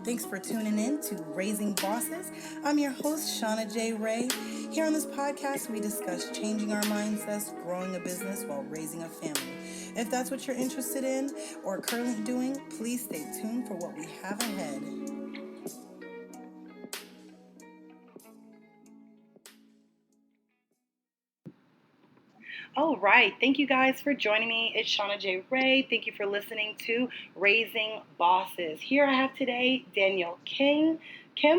Thanks for tuning in to Raising Bosses. I'm your host, Shauna J. Ray. Here on this podcast, we discuss changing our mindsets, growing a business while raising a family. If that's what you're interested in or currently doing, please stay tuned for what we have ahead. All right. Thank you guys for joining me. It's Shauna J. Ray. Thank you for listening to Raising Bosses. Here I have today Danielle Kim,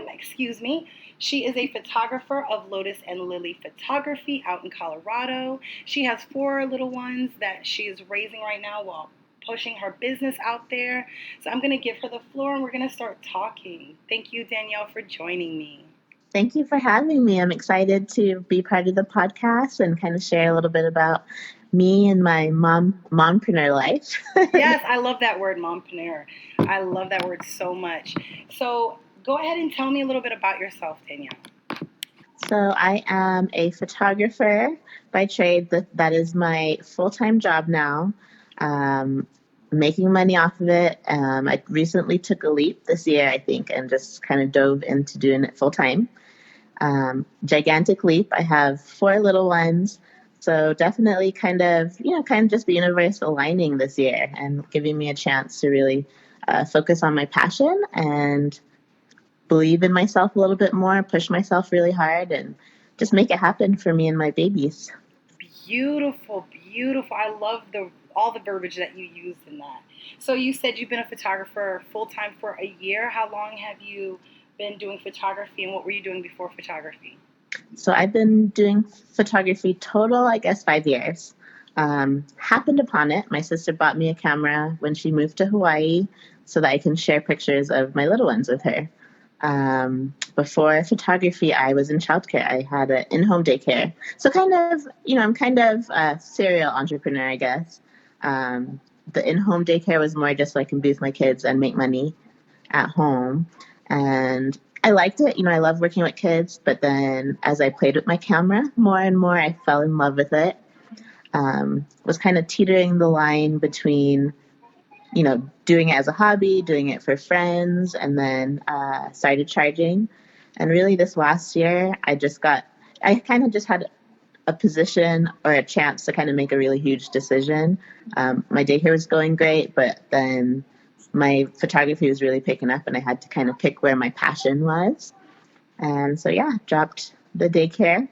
excuse me. She is a photographer of Lotus and Lily Photography out in Colorado. She has 4 little ones that she is raising right now while pushing her business out there. So I'm going to give her the floor and we're going to start talking. Thank you, Danielle, for joining me. Thank you for having me. I'm excited to be part of the podcast and kind of share a little bit about me and my mompreneur life. Yes, I love that word, mompreneur. I love that word so much. So go ahead and tell me a little bit about yourself, Danielle. So I am a photographer by trade. That is my full-time job now. Making money off of it. I recently took a leap this year, I think, and just kind of dove into doing it full-time. Gigantic leap. I have 4 little ones. So definitely kind of just the universe aligning this year and giving me a chance to really focus on my passion and believe in myself a little bit more, push myself really hard, and just make it happen for me and my babies. Beautiful, beautiful. I love all the verbiage that you used in that. So you said you've been a photographer full-time for a year. How long have you been doing photography and what were you doing before photography? So I've been doing photography total, I guess, 5 years. Happened upon it. My sister bought me a camera when she moved to Hawaii so that I can share pictures of my little ones with her. Before photography, I was in childcare. I had an in-home daycare. So I'm kind of a serial entrepreneur, I guess. The in-home daycare was more just so I can be with my kids and make money at home. And I liked it. I love working with kids. But then as I played with my camera more and more, I fell in love with it. Was kind of teetering the line between doing it as a hobby, doing it for friends, and then started charging. And really this last year, I kind of just had a position or a chance to kind of make a really huge decision. My daycare was going great, but then my photography was really picking up and I had to kind of pick where my passion was. And so, dropped the daycare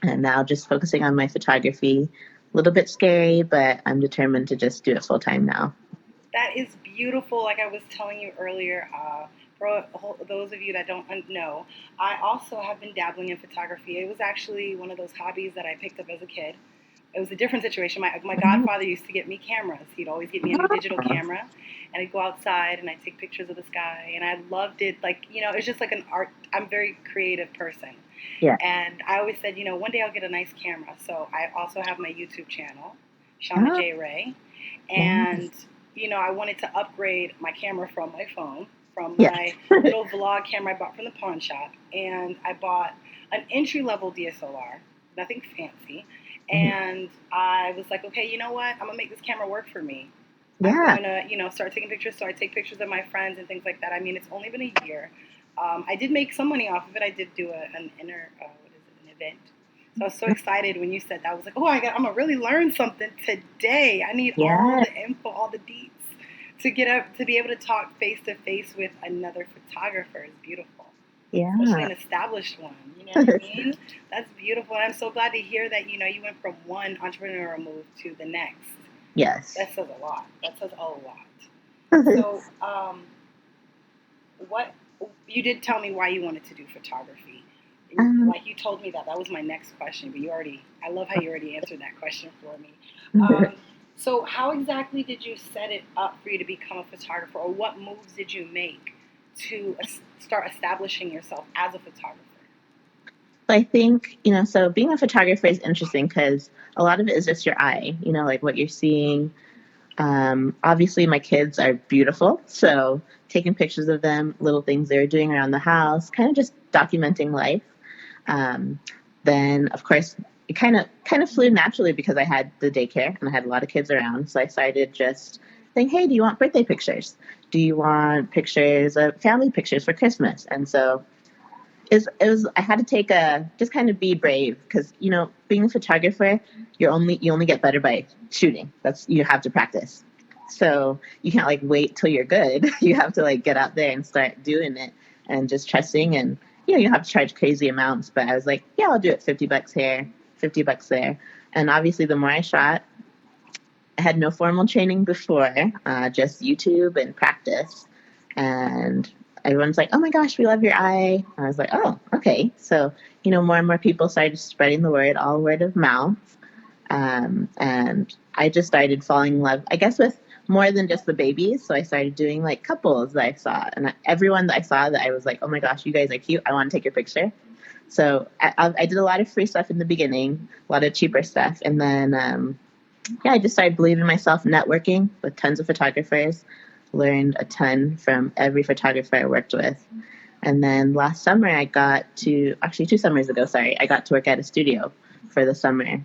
and now just focusing on my photography. A little bit scary, but I'm determined to just do it full time now. That is beautiful. Like I was telling you earlier, for those of you that don't know, I also have been dabbling in photography. It was actually one of those hobbies that I picked up as a kid. It was a different situation. My godfather used to get me cameras. He'd always get me a new digital camera, and I'd go outside and I'd take pictures of the sky, and I loved it. It's just like an art. I'm a very creative person. Yeah. And I always said, one day I'll get a nice camera. So I also have my YouTube channel, Shauna J. Ray, and I wanted to upgrade my camera from my phone, from my little vlog camera I bought from the pawn shop, and I bought an entry-level DSLR, nothing fancy. And I was like, okay, you know what? I'm going to make this camera work for me. I'm going to, start taking pictures. So I take pictures of my friends and things like that. I mean, it's only been a year. I did make some money off of it. I did do an event. So I was so excited when you said that. I was like, oh, I'm going to really learn something today. I need all the info, all the deets to be able to talk face to face with another photographer. Is beautiful. Yeah. Especially an established one. You know what I mean? That's beautiful. And I'm so glad to hear that, you went from one entrepreneurial move to the next. Yes. That says a lot. So, what you did tell me why you wanted to do photography. Like you told me that was my next question, but I love how you already answered that question for me. So how exactly did you set it up for you to become a photographer, or what moves did you make to start establishing yourself as a photographer? I think, so being a photographer is interesting because a lot of it is just your eye, like what you're seeing. Obviously, my kids are beautiful, so taking pictures of them, little things they were doing around the house, kind of just documenting life. Then, of course, it kind of flew naturally because I had the daycare and I had a lot of kids around, so I started just saying, hey, do you want birthday pictures? Do you want pictures of family pictures for Christmas? And so I had to take a, just kind of be brave because, you know, being a photographer, you only get better by shooting. You have to practice. So you can't like wait till you're good. You have to like get out there and start doing it and just trusting. And, you know, you have to charge crazy amounts, but I was like, yeah, I'll do it. $50 here, $50 there. And obviously the more I shot, I had no formal training before, just YouTube and practice. And everyone's like, oh my gosh, we love your eye. And I was like, oh, okay. So, you know, more and more people started spreading the word, all word of mouth. And I just started falling in love, I guess, with more than just the babies. So I started doing like couples that I saw. And everyone that I saw that I was like, oh my gosh, you guys are cute. I want to take your picture. So I did a lot of free stuff in the beginning, a lot of cheaper stuff. And then, yeah, I just started believing in myself, networking with tons of photographers, learned a ton from every photographer I worked with. And then last summer, actually 2 summers ago, sorry, I got to work at a studio for the summer.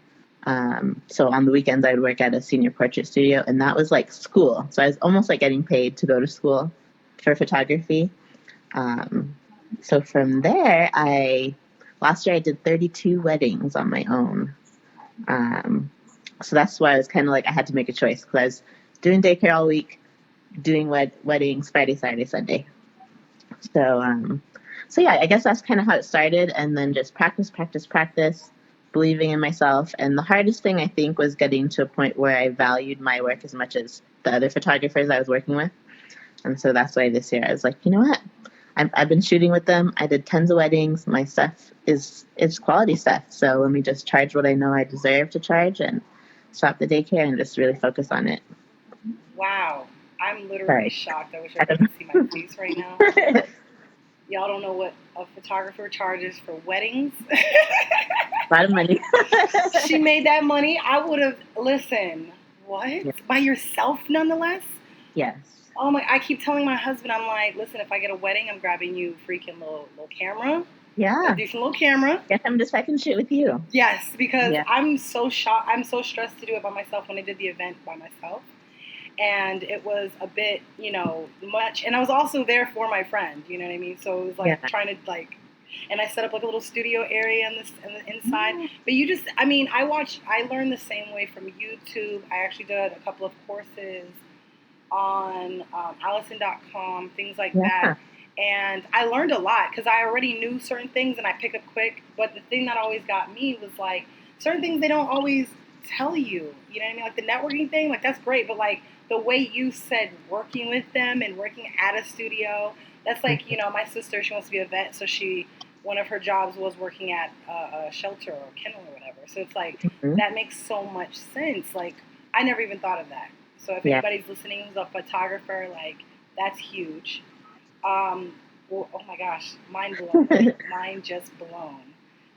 So on the weekends, I would work at a senior portrait studio, and that was like school. So I was almost like getting paid to go to school for photography. So from there, last year I did 32 weddings on my own. So that's why I was kind of like, I had to make a choice because I was doing daycare all week, doing weddings Friday, Saturday, Sunday. So yeah, I guess that's kind of how it started. And then just practice, practice, practice, believing in myself. And the hardest thing I think was getting to a point where I valued my work as much as the other photographers I was working with. And so that's why this year I was like, you know what? I've been shooting with them. I did tons of weddings. My stuff is quality stuff. So let me just charge what I know I deserve to charge and stop the daycare and just really focus on it. Wow. I'm literally shocked. I wish everybody could see my face right now. Y'all don't know what a photographer charges for weddings. A lot of money. She made that money. I would have, listen, what? Yeah. By yourself nonetheless? Yes. Oh my, I keep telling my husband, I'm like, listen, if I get a wedding, I'm grabbing you freaking little camera. Yeah. A decent little camera. Get him to second shoot with you. Yes, because I'm so shocked. I'm so stressed to do it by myself when I did the event by myself. And it was a bit, you know, much. And I was also there for my friend, you know what I mean? So it was like trying to like, and I set up like a little studio area on the inside. Mm. But you just, I mean, I learned the same way from YouTube. I actually did a couple of courses on Allison.com, things like that. And I learned a lot because I already knew certain things and I pick up quick. But the thing that always got me was like certain things they don't always tell you. You know what I mean? Like the networking thing, like that's great. But like the way you said working with them and working at a studio, that's like, you know, my sister, she wants to be a vet. So one of her jobs was working at a shelter or a kennel or whatever. So it's like, that makes so much sense. Like I never even thought of that. So if anybody's listening who's a photographer, like that's huge. Well, oh my gosh, mind blown. Mind just blown.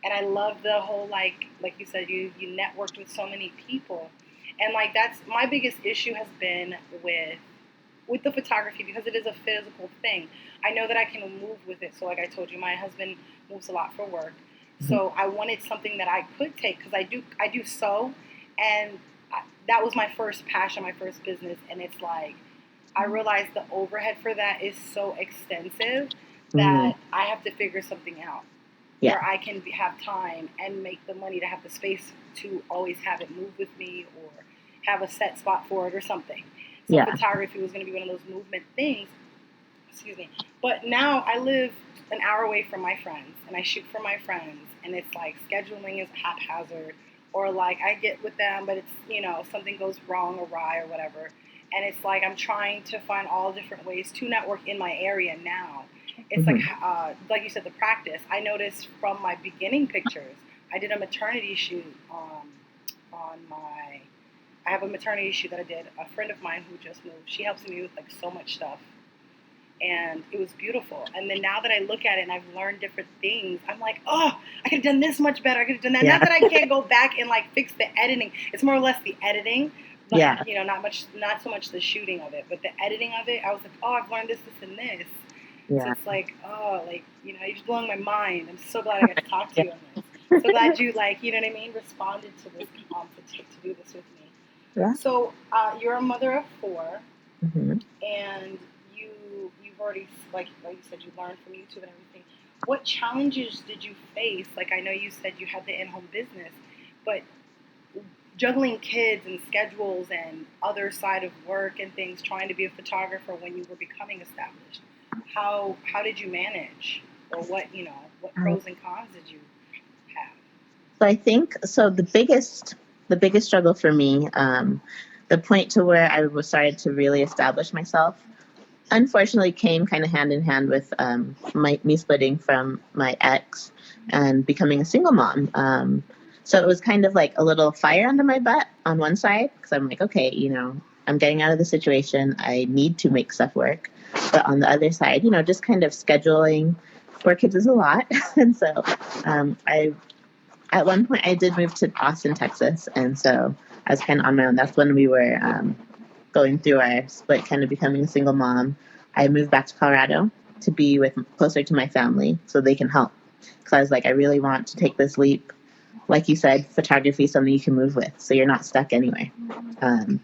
And I love the whole like you said, you networked with so many people, and like that's my biggest issue has been with the photography because it is a physical thing. I know that I can move with it. So like I told you, my husband moves a lot for work, so I wanted something that I could take because I do sew, and that was my first passion, my first business, and it's like I realized the overhead for that is so extensive that I have to figure something out where I can have time and make the money to have the space to always have it move with me or have a set spot for it or something. So photography was going to be one of those movement things. Excuse me. But now I live an hour away from my friends and I shoot for my friends and it's like scheduling is haphazard or like I get with them but it's, you know, something goes wrong, awry or whatever. And it's like I'm trying to find all different ways to network in my area now. It's like you said, the practice. I noticed from my beginning pictures, I did a maternity shoot I have a maternity shoot that I did. A friend of mine who just moved, she helps me with like so much stuff. And it was beautiful. And then now that I look at it and I've learned different things, I'm like, oh, I could have done this much better. I could have done that. Not that I can't go back and like fix the editing. It's more or less the editing. But, you know, not so much the shooting of it, but the editing of it. I was like, oh, I've learned this, and this. Yeah. So it's like, oh, like, you know, you're just blowing my mind. I'm so glad I got to talk to you on this. So glad you, like, you know what I mean, responded to this, to do this with me. Yeah. So you're a mother of 4. Mm-hmm. and you've already, like you said, you learned from YouTube and everything. What challenges did you face? Like, I know you said you had the in-home business, but juggling kids and schedules and other side of work and things, trying to be a photographer when you were becoming established. How did you manage, or what pros and cons did you have? So I think so. The biggest struggle for me, the point to where I was started to really establish myself, unfortunately, came kind of hand in hand with me splitting from my ex and becoming a single mom. So it was kind of like a little fire under my butt on one side because I'm like, okay, I'm getting out of the situation. I need to make stuff work. But on the other side, just kind of scheduling 4 kids is a lot. And so I at one point I did move to Austin, Texas, and so I was kind of on my own. That's when we were going through our split, kind of becoming a single mom. I moved back to Colorado to be with closer to my family so they can help. Because I was like, I really want to take this leap. Like you said, photography is something you can move with, so you're not stuck anywhere. Um,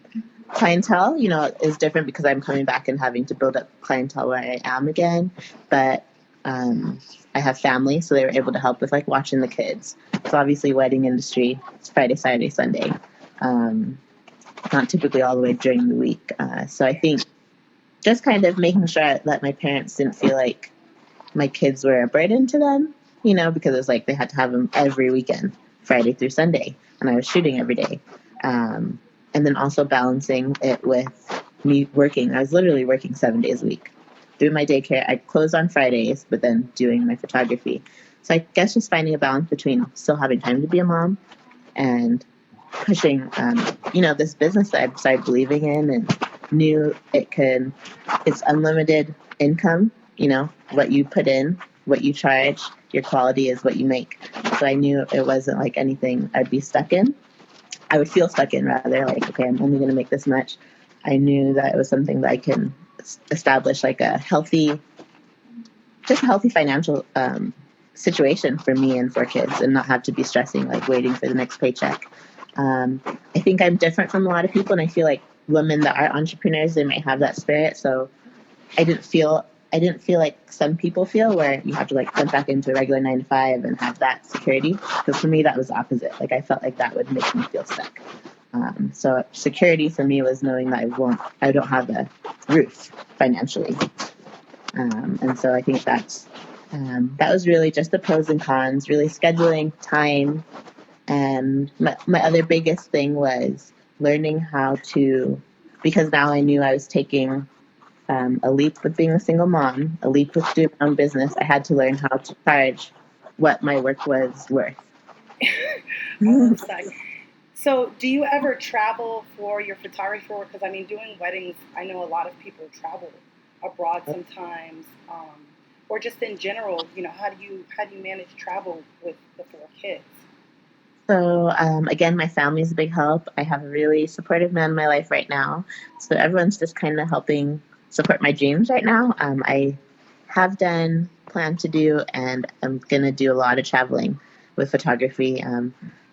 Clientele, is different because I'm coming back and having to build up clientele where I am again. But um, I have family, so they were able to help with like watching the kids. So obviously, wedding industry, it's Friday, Saturday, Sunday. Um, Not typically all the way during the week. So I think just kind of making sure that my parents didn't feel like my kids were a burden to them, because it was like they had to have them every weekend, Friday through Sunday, and I was shooting every day. And then also balancing it with me working. I was literally working 7 days a week. Doing my daycare, I closed on Fridays, but then doing my photography. So I guess just finding a balance between still having time to be a mom and pushing, this business that I started believing in and knew it's unlimited income, what you put in, what you charge, your quality is what you make. So I knew it wasn't like anything I'd be stuck in. I would feel stuck in rather like, okay, I'm only going to make this much. I knew that it was something that I can establish like just a healthy financial situation for me and for kids and not have to be stressing, like waiting for the next paycheck. I think I'm different from a lot of people, and I feel like women that are entrepreneurs, they might have that spirit. So I didn't feel I didn't feel like some people feel where you have to like jump back into a regular 9 to 5 and have that security. Because for me, that was the opposite. Like I felt like that would make me feel stuck. So security for me was knowing that I don't have a roof financially. And so I think that was really just the pros and cons, really scheduling time. And my other biggest thing was learning how to, because now I knew I was taking a leap with being a single mom, a leap with doing my own business. I had to learn how to charge what my work was worth. I love that. So, do you ever travel for your photography work? Because I mean, doing weddings, I know a lot of people travel abroad sometimes, or just in general. How do you manage travel with the 4 kids? So again, my family is a big help. I have a really supportive man in my life right now. So everyone's just kind of helping support my dreams right now. I have done, plan to do, and I'm gonna do a lot of traveling with photography.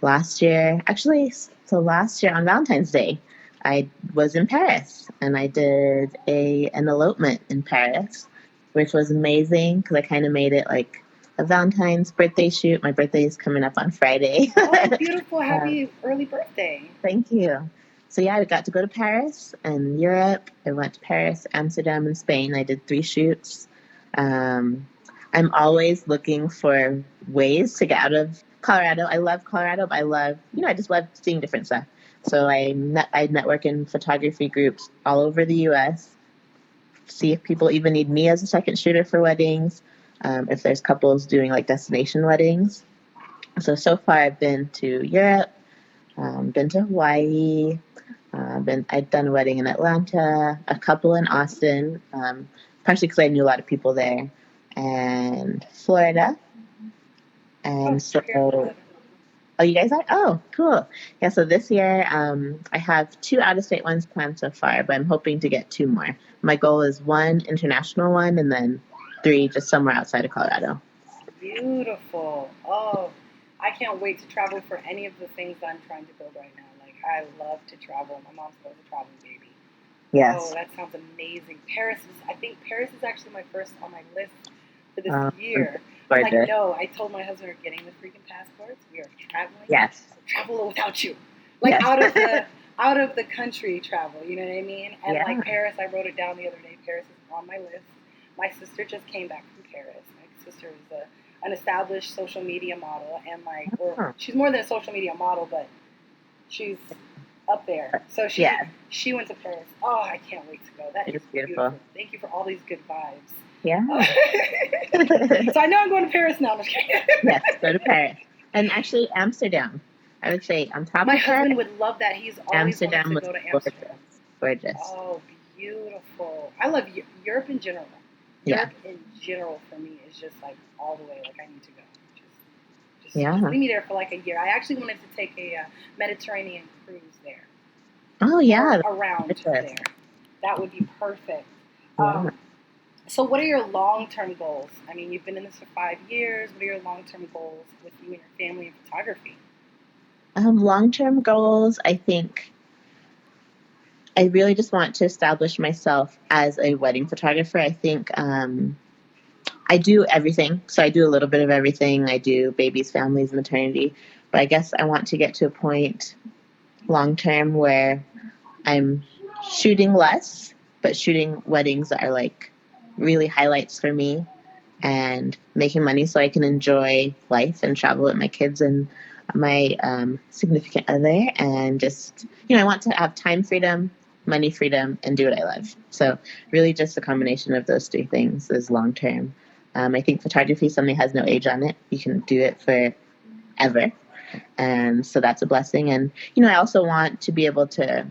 Last year on Valentine's Day, I was in Paris and I did an elopement in Paris, which was amazing because I kind of made it like a Valentine's birthday shoot. My birthday is coming up on Friday. Oh, beautiful! um, Happy early birthday! Thank you. So yeah, I got to go to Paris and Europe. I went to Paris, Amsterdam, and Spain. I did 3 shoots. Um, I'm always looking for ways to get out of Colorado. I love Colorado, but I just love seeing different stuff. So I network in photography groups all over the U.S. See if people even need me as a second shooter for weddings. If there's couples doing like destination weddings. So far I've been to Europe, been to Hawaii. I'd done a wedding in Atlanta, a couple in Austin, partially because I knew a lot of people there, and Florida. Oh, And here in so, Florida. oh, you guys are? Oh, cool. Yeah, so this year I have 2 out-of-state ones planned so far, but I'm hoping to get 2 more. My goal is 1 international one and then 3 just somewhere outside of Colorado. Beautiful. Oh, I can't wait to travel for any of the things that I'm trying to build right now. Like, I love to travel. My mom's still a traveling baby. Oh, Yes. that sounds amazing. I think Paris is actually my first on my list for this Um, year. I'm like, gorgeous. no, I told my husband we're getting the freaking passports. We are traveling. Yes. We'll travel without you. Like Yes. out of the country travel, you know what I mean? And Yeah. like Paris, I wrote it down the other day. Paris is on my list. My sister just came back from Paris. My sister is an established social media model and like, or Oh, she's more than a social media model, but she's up there. So yeah. she went to Paris. Oh, I can't wait to go. That is It's beautiful. beautiful. Thank you for all these good vibes. Yeah. So I know I'm going to Paris now. I'm just kidding. Yes, go to Paris. And actually, Amsterdam. I would say on top My of Paris, husband would love that. He's always wanted Amsterdam to was go to Amsterdam. gorgeous. Gorgeous. Oh, beautiful. I love Europe in general. Yeah. Europe in general for me is just like all the way. Like I need to go. Just Yeah. leave me there for like a year. I actually wanted to take a Mediterranean cruise there Oh, or yeah. around Gorgeous. there. That would be perfect. Yeah. So, what are your long term goals? I mean, you've been in this for 5 years. What are your long term goals with you and your family in photography? Long-term goals, I think I really just want to establish myself as a wedding photographer. I think I do everything. So I do a little bit of everything. I do babies, families, maternity. But I guess I want to get to a point long term where I'm shooting less, but shooting weddings that are like really highlights for me and making money so I can enjoy life and travel with my kids and my significant other. And just, I want to have time freedom, money freedom, and do what I love. So, really, just a combination of those three things is long term. I think photography something has no age on it. You can do it forever. And so that's a blessing. And, I also want to be able to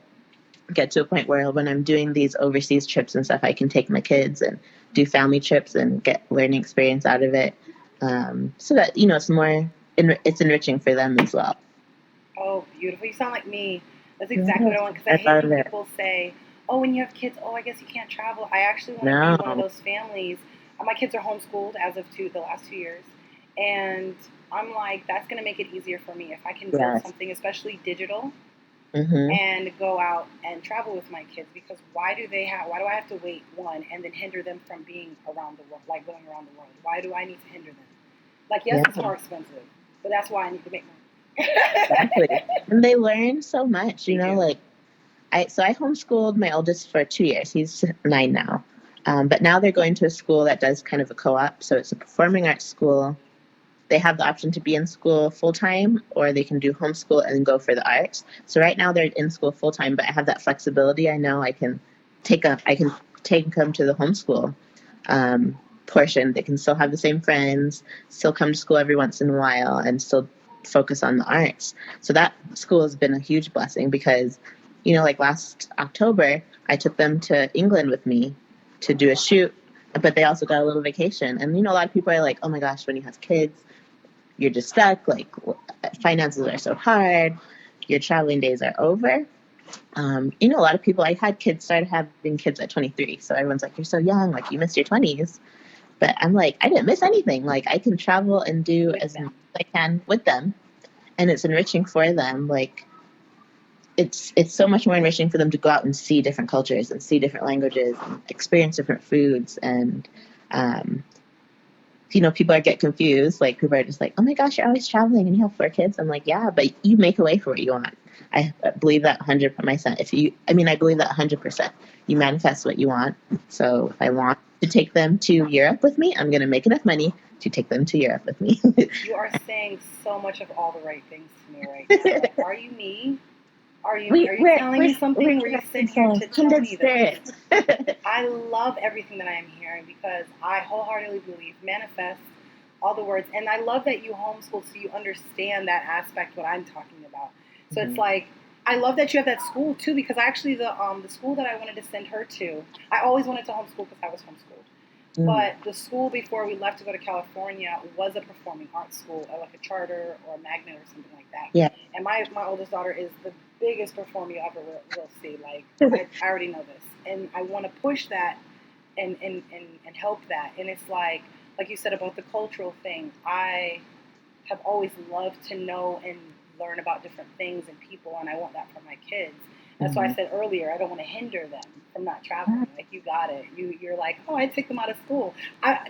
get to a point where when I'm doing these overseas trips and stuff, I can take my kids and do family trips and get learning experience out of it. So that, it's more, it's enriching for them as well. Oh, beautiful. You sound like me. That's exactly what Yes, I want because I I hate love when it. people say, oh, when you have kids, oh, I guess you can't travel. I actually want to be one of No. those families. My kids are homeschooled as of the last 2 years. And I'm like, that's going to make it easier for me if I can build Yes. something, especially digital, Mm-hmm. and go out and travel with my kids because why do I have to wait one and then hinder them from being around the world, like going around the world? Why do I need to hinder them? Like, yes, Yeah, it's more expensive, but that's why I need to make money. exactly. And they learn so much, They do. like I homeschooled my oldest for 2 years. He's 9 now. But now they're going to a school that does kind of a co-op. So it's a performing arts school. They have the option to be in school full time or they can do homeschool and go for the arts. So right now they're in school full time, but I have that flexibility. I know I can take them to the homeschool portion. They can still have the same friends, still come to school every once in a while, and still focus on the arts. So that school has been a huge blessing because, like last October, I took them to England with me to do a shoot, but they also got a little vacation. And, a lot of people are like, oh my gosh, when you have kids, you're just stuck. Like, finances are so hard. Your traveling days are over. A lot of people, I had kids, started having kids at 23. So everyone's like, you're so young. Like, you missed your 20s. But I'm like, I didn't miss anything. Like, I can travel and do With as them. much as I can with them. And it's enriching for them. Like, it's so much more enriching for them to go out and see different cultures and see different languages and experience different foods and um, people get confused. Like people are just like, oh my gosh, you're always traveling and you have 4 kids. I'm like, yeah, but you make a way for what you want. I believe that 100%. I believe that 100%. You manifest what you want. So if I want to take them to Europe with me, I'm going to make enough money to take them to Europe with me. You are saying so much of all the right things to me right now. Like, are you me? Are you telling me We're something? Were you sent here to tell kindred me this? spirits. I love everything that I am hearing because I wholeheartedly believe manifest all the words, and I love that you homeschool so you understand that aspect what I'm talking about. So it's Mhm. like I love that you have that school too because actually the school that I wanted to send her to, I always wanted to homeschool because I was homeschooled. Mm. But the school before we left to go to California was a performing arts school, like a charter or a magnet or something like that. Yeah. And my oldest daughter is the biggest performer you ever will see. Like I already know this, and I want to push that and help that. And it's like you said about the cultural thing. I have always loved to know and learn about different things and people, and I want that for my kids. That's why I Mhm. said earlier I don't want to hinder them from not traveling. Like you got it. You're like, oh, I take them out of school.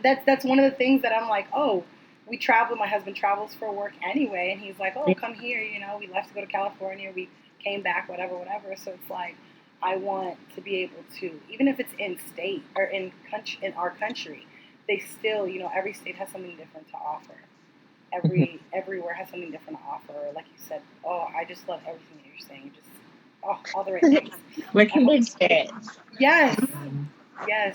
That's one of the things that I'm like, oh, we travel. My husband travels for work anyway, and he's like, oh, come here. You know, we left to go to California. We came back, whatever, whatever. So it's like I want to be able to, even if it's in state or in our country, they still, you know, every state has something different to offer. Everywhere has something different to offer. Like you said, oh, I just love everything that you're saying. Just all the right things. We're kindred spirits. Yes, yes.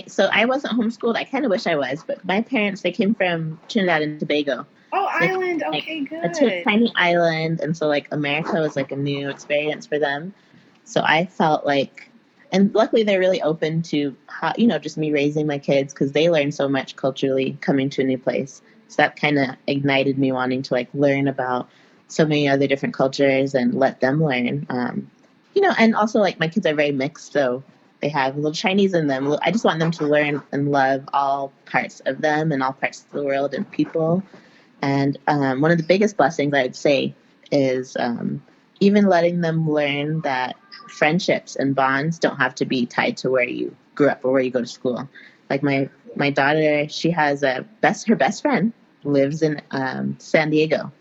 So I wasn't homeschooled. I kind of wish I was, but my parents, they came from Trinidad and Tobago. Oh, So they island. like Okay, a good. tiny island, and so like America was like a new experience for them. So I felt like, and luckily they're really open to how, you know, just me raising my kids because they learn so much culturally coming to a new place. So that kind of ignited me wanting to like learn about so many other different cultures and let them learn. You know, and also like my kids are very mixed, so they have a little Chinese in them. I just want them to learn and love all parts of them and all parts of the world and people. And one of the biggest blessings I would say is even letting them learn that friendships and bonds don't have to be tied to where you grew up or where you go to school. Like my daughter, she has her best friend lives in San Diego.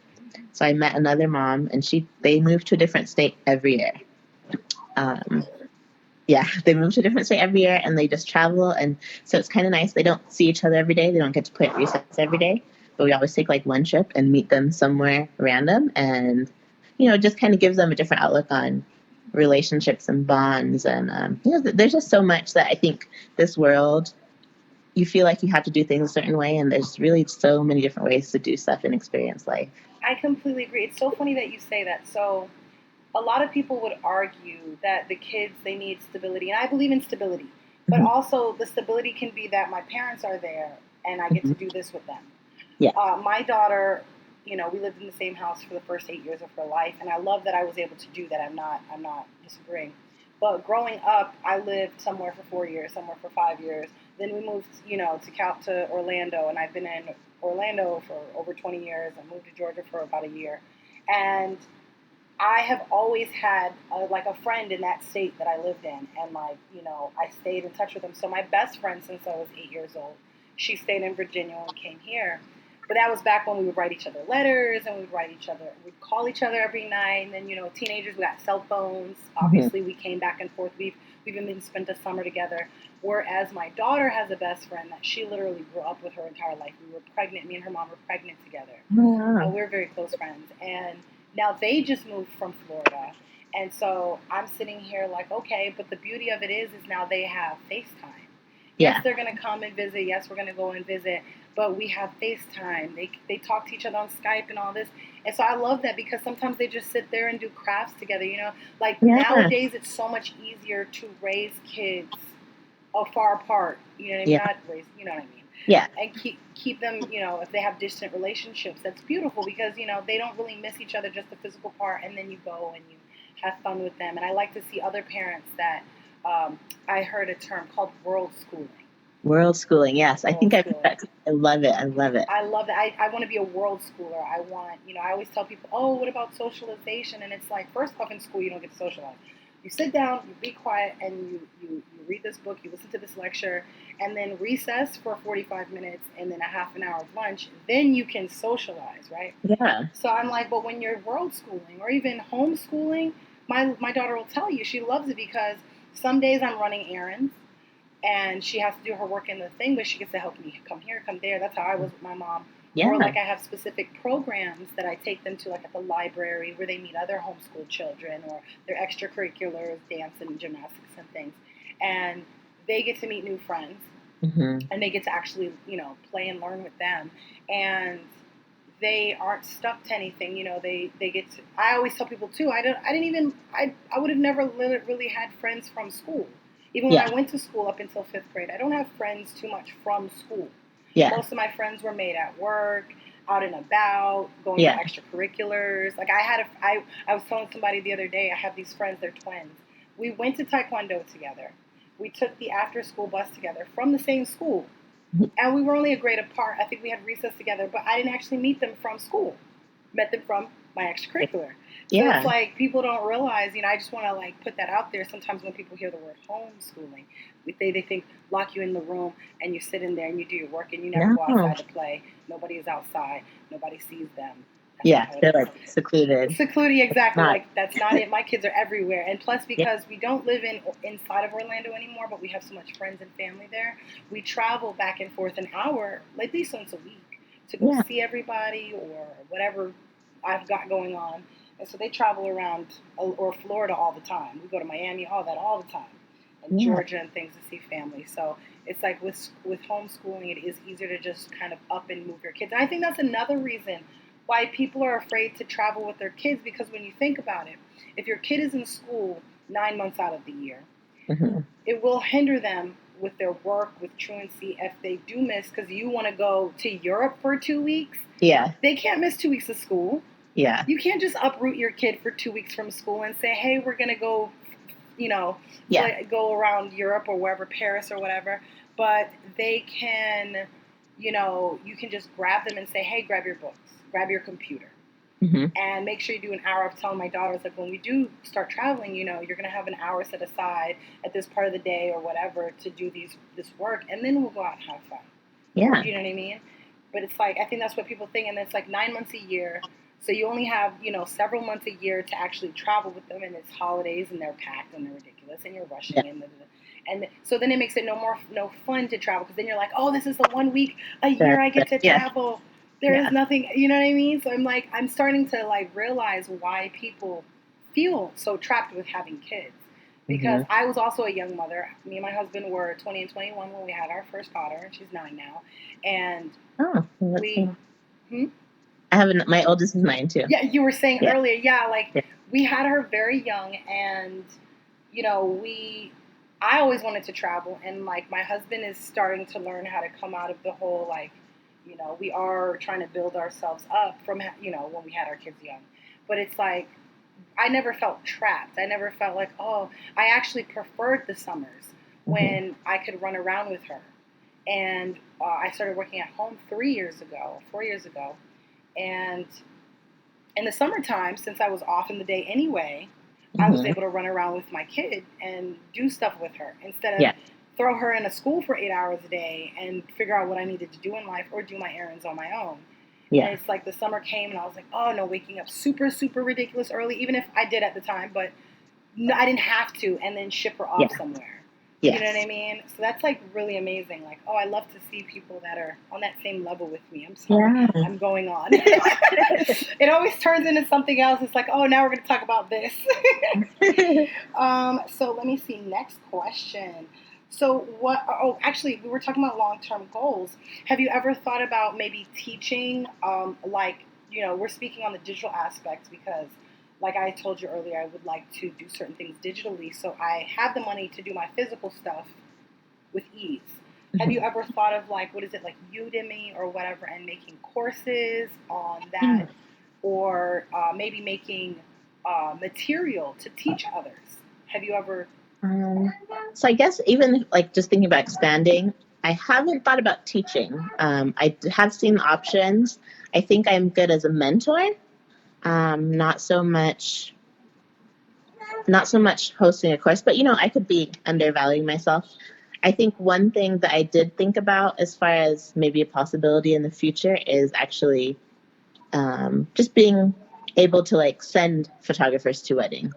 So I met another mom, and they move to a different state every year. Um, yeah, they move to a different state every year, and they just travel. And so it's kind of nice. They don't see each other every day. They don't get to play at recess every day. But we always take like one trip and meet them somewhere random. And, you know, it just kind of gives them a different outlook on relationships and bonds. And, you know, there's just so much that I think this world, you feel like you have to do things a certain way. And there's really so many different ways to do stuff and experience life. I completely agree. It's so funny that you say that. So a lot of people would argue that the kids, they need stability, and I believe in stability, but Mm-hmm. also the stability can be that my parents are there and I get Mm-hmm. to do this with them. Yeah. My daughter, you know, we lived in the same house for the first 8 years of her life, and I love that I was able to do that. I'm not disagreeing. But growing up, I lived somewhere for 4 years, somewhere for 5 years. Then we moved, you know, to Orlando, and I've been in Orlando for over 20 years. I moved to Georgia for about a year, and I have always had like a friend in that state that I lived in, and like, you know, I stayed in touch with them. So my best friend since I was 8 years old, she stayed in Virginia and came here. But that was back when we would write each other letters, and we'd call each other every night. And then, you know, teenagers, we got cell phones. Mm-hmm. Obviously, we came back and forth. We've even spent a summer together. Whereas my daughter has a best friend that she literally grew up with her entire life. We were pregnant. Me and her mom were pregnant together. Wow. We're very close friends. And now they just moved from Florida. And so I'm sitting here like, okay, but the beauty of it is now they have FaceTime. Yes, Yeah. they're going to come and visit. Yes, we're going to go and visit. But we have FaceTime. They talk to each other on Skype and all this. And so I love that because sometimes they just sit there and do crafts together. You know, like Yeah. nowadays it's so much easier to raise kids far apart. You know what I mean? Yeah. Not raise, you know what I mean? Yeah. And keep them, you know, if they have distant relationships, that's beautiful because, you know, they don't really miss each other, just the physical part, and then you go and you have fun with them. And I like to see other parents that I heard a term called world schooling. World schooling, yes. I World think I've heard schooling. that. I love it. I love it. I love that. I want to be a world schooler. I want, you know, I always tell people, oh, what about socialization? And it's like, first off, in school, you don't get to socialize. You sit down, you be quiet, and you read this book, you listen to this lecture, and then recess for 45 minutes, and then a half an hour of lunch. Then you can socialize, right? Yeah. So I'm like, but when you're world schooling or even homeschooling, my daughter will tell you she loves it because some days I'm running errands and she has to do her work in the thing, but she gets to help me come here, come there. That's how I was with my mom. Yeah. Or like I have specific programs that I take them to, like at the library where they meet other homeschooled children, or their extracurriculars, dance and gymnastics and things, and they get to meet new friends, Mm-hmm. and they get to actually, you know, play and learn with them, and they aren't stuck to anything. You know, they get to. I always tell people too. I would have never really had friends from school. Even when Yeah. I went to school up until fifth grade, I don't have friends too much from school. Yeah. Most of my friends were made at work, out and about, going Yeah. to extracurriculars. Like I was telling somebody the other day, I have these friends, they're twins. We went to Taekwondo together. We took the after school bus together from the same school. And we were only a grade apart. I think we had recess together, but I didn't actually meet them from school. Met them from my extracurricular. So it's Yeah. like people don't realize, I just want to like put that out there. Sometimes when people hear the word homeschooling, they think lock you in the room and you sit in there and you do your work and you never go No. outside to play. Nobody is outside. Nobody sees them. That's not Yeah. how it They're is. like secluded. Secluding, exactly. Not. Like that's not it. My kids are everywhere, and plus Yeah. because we don't live inside of Orlando anymore, but we have so much friends and family there. We travel back and forth an hour, at least once a week, to go Yeah. see everybody or whatever I've got going on. And so they travel around or Florida all the time. We go to Miami, all the time, and Yeah. Georgia and things to see family. So it's like with homeschooling, it is easier to just kind of up and move your kids. And I think that's another reason why people are afraid to travel with their kids, because when you think about it, if your kid is in school 9 months out of the year, Mm-hmm. it will hinder them with their work, with truancy, if they do miss, because you want to go to Europe for 2 weeks. Yeah. They can't miss 2 weeks of school. Yeah. You can't just uproot your kid for 2 weeks from school and say, hey, we're going to go, Yeah. go around Europe or wherever, Paris or whatever. But they can, you can just grab them and say, hey, grab your books, grab your computer, Mm-hmm. and make sure you do an hour of telling my daughters, like, when we do start traveling, you're going to have an hour set aside at this part of the day or whatever to do this work, and then we'll go out and have fun. Yeah. You know what I mean? But it's like, I think that's what people think, and it's like 9 months a year. So you only have, several months a year to actually travel with them, and it's holidays, and they're packed, and they're ridiculous, and you're rushing, Yeah. and so then it makes it no fun to travel, because then you're like, oh, this is the 1 week a year I get to Yeah. travel. There is Yeah. nothing, you know what I mean? So I'm starting to like realize why people feel so trapped with having kids. Because Mm-hmm. I was also a young mother. Me and my husband were 20 and 21 when we had our first daughter, and she's 9 now. And Oh, well, we, I haven't. My oldest is 9 too. yeah, you were saying Yeah. earlier, yeah, like Yeah. we had her very young, and I always wanted to travel, and like my husband is starting to learn how to come out of the whole like, we are trying to build ourselves up from when we had our kids young, but it's like I never felt trapped. I never felt like, oh, I actually preferred the summers Mm-hmm. when I could run around with her, and I started working at home 3 years ago, 4 years ago, and in the summertime, since I was off in the day anyway, I was Mm-hmm. able to run around with my kid and do stuff with her instead of Yeah. throw her in a school for 8 hours a day and figure out what I needed to do in life or do my errands on my own. And Yeah. it's like the summer came and I was like, oh no, waking up super, super ridiculous early, even if I did at the time, but no, I didn't have to, and then ship her off Yeah. somewhere. You know what I Yes. mean? So that's like really amazing. Like, oh, I love to see people that are on that same level with me. I'm sorry, Yeah. I'm going on. It always turns into something else. It's like, oh, now we're going to talk about this. So let me see. Next question. So what? Oh, actually, we were talking about long-term goals. Have you ever thought about maybe teaching? We're speaking on the digital aspects because, like I told you earlier, I would like to do certain things digitally, so I have the money to do my physical stuff with ease. Have you ever thought of like what is it, like Udemy or whatever, and making courses on that, or maybe making material to teach others? Have you ever? Um, so I guess even like just thinking about expanding, I haven't thought about teaching. I have seen options. I think I'm good as a mentor. Not so much, not so much hosting a course, but I could be undervaluing myself. I think one thing that I did think about as far as maybe a possibility in the future is actually just being able to like send photographers to weddings,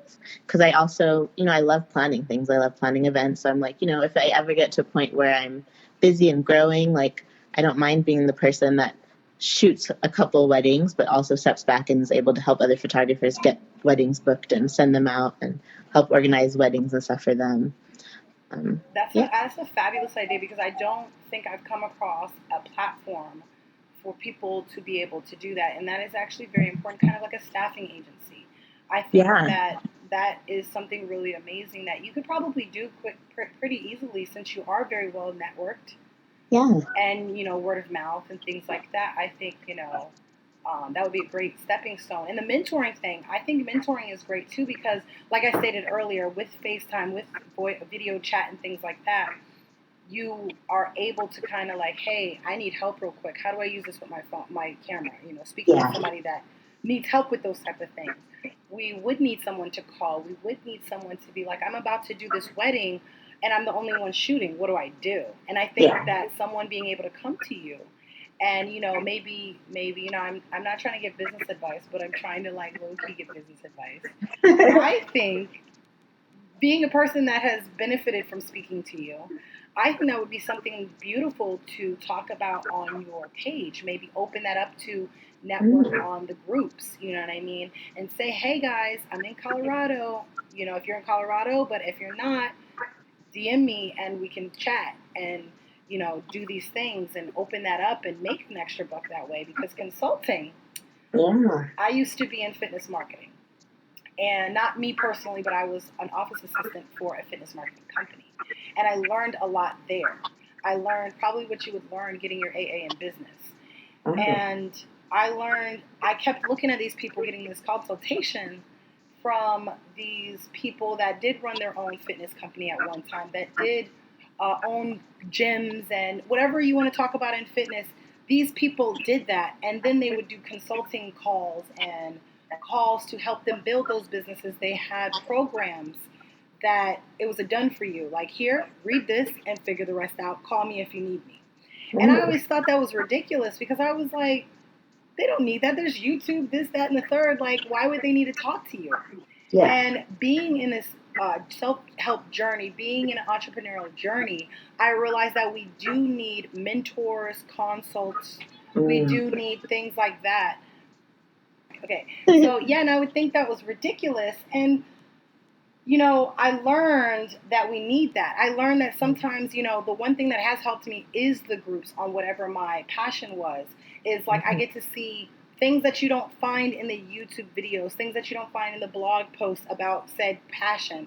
because I also I love planning things. I love planning events. So I'm like, if I ever get to a point where I'm busy and growing, like I don't mind being the person that shoots a couple weddings but also steps back and is able to help other photographers get weddings booked and send them out and help organize weddings and stuff for them. Yeah. That's a fabulous idea, because I don't think I've come across a platform for people to be able to do that, and that is actually very important, kind of like a staffing agency. I think Yeah. that is something really amazing that you could probably do pretty easily, since you are very well networked, Yeah. and word of mouth and things like that. I think that would be a great stepping stone. And the mentoring thing, I think mentoring is great too, because like I stated earlier, with FaceTime, with video chat and things like that, you are able to kind of like, hey, I need help real quick. How do I use this with my phone, my camera? Speaking with Yeah. somebody that needs help with those type of things. We would need someone to call. We would need someone to be like, I'm about to do this wedding and I'm the only one shooting. What do I do? And I think Yeah. that someone being able to come to you and, maybe, I'm not trying to give business advice, but I'm trying to like low key give business advice. I think being a person that has benefited from speaking to you, I think that would be something beautiful to talk about on your page. Maybe open that up to network Mm. on the groups, you know what I mean? And say, hey guys, I'm in Colorado. If you're in Colorado, but if you're not, DM me and we can chat and, do these things and open that up and make an extra buck that way. Because consulting, Yeah. I used to be in fitness marketing. And not me personally, but I was an office assistant for a fitness marketing company. And I learned a lot there. I learned probably what you would learn getting your AA in business. Oh. And I kept looking at these people getting this consultation from these people that did run their own fitness company at one time, that did own gyms and whatever you want to talk about in fitness. These people did that, and then they would do consulting calls and calls to help them build those businesses. They had programs that it was a done for you. Like, here, read this and figure the rest out. Call me if you need me. And I Oh. always thought that was ridiculous because I was like, they don't need that. There's YouTube, this, that, and the third. Like, why would they need to talk to you? Yeah. And being in this self-help journey, being in an entrepreneurial journey, I realized that we do need mentors, consults. We Mm. do need things like that. Okay. So, yeah, and I would think that was ridiculous. And I learned that we need that. I learned that sometimes, the one thing that has helped me is the groups on whatever my passion was. Is like I get to see things that you don't find in the YouTube videos, things that you don't find in the blog posts about said passion,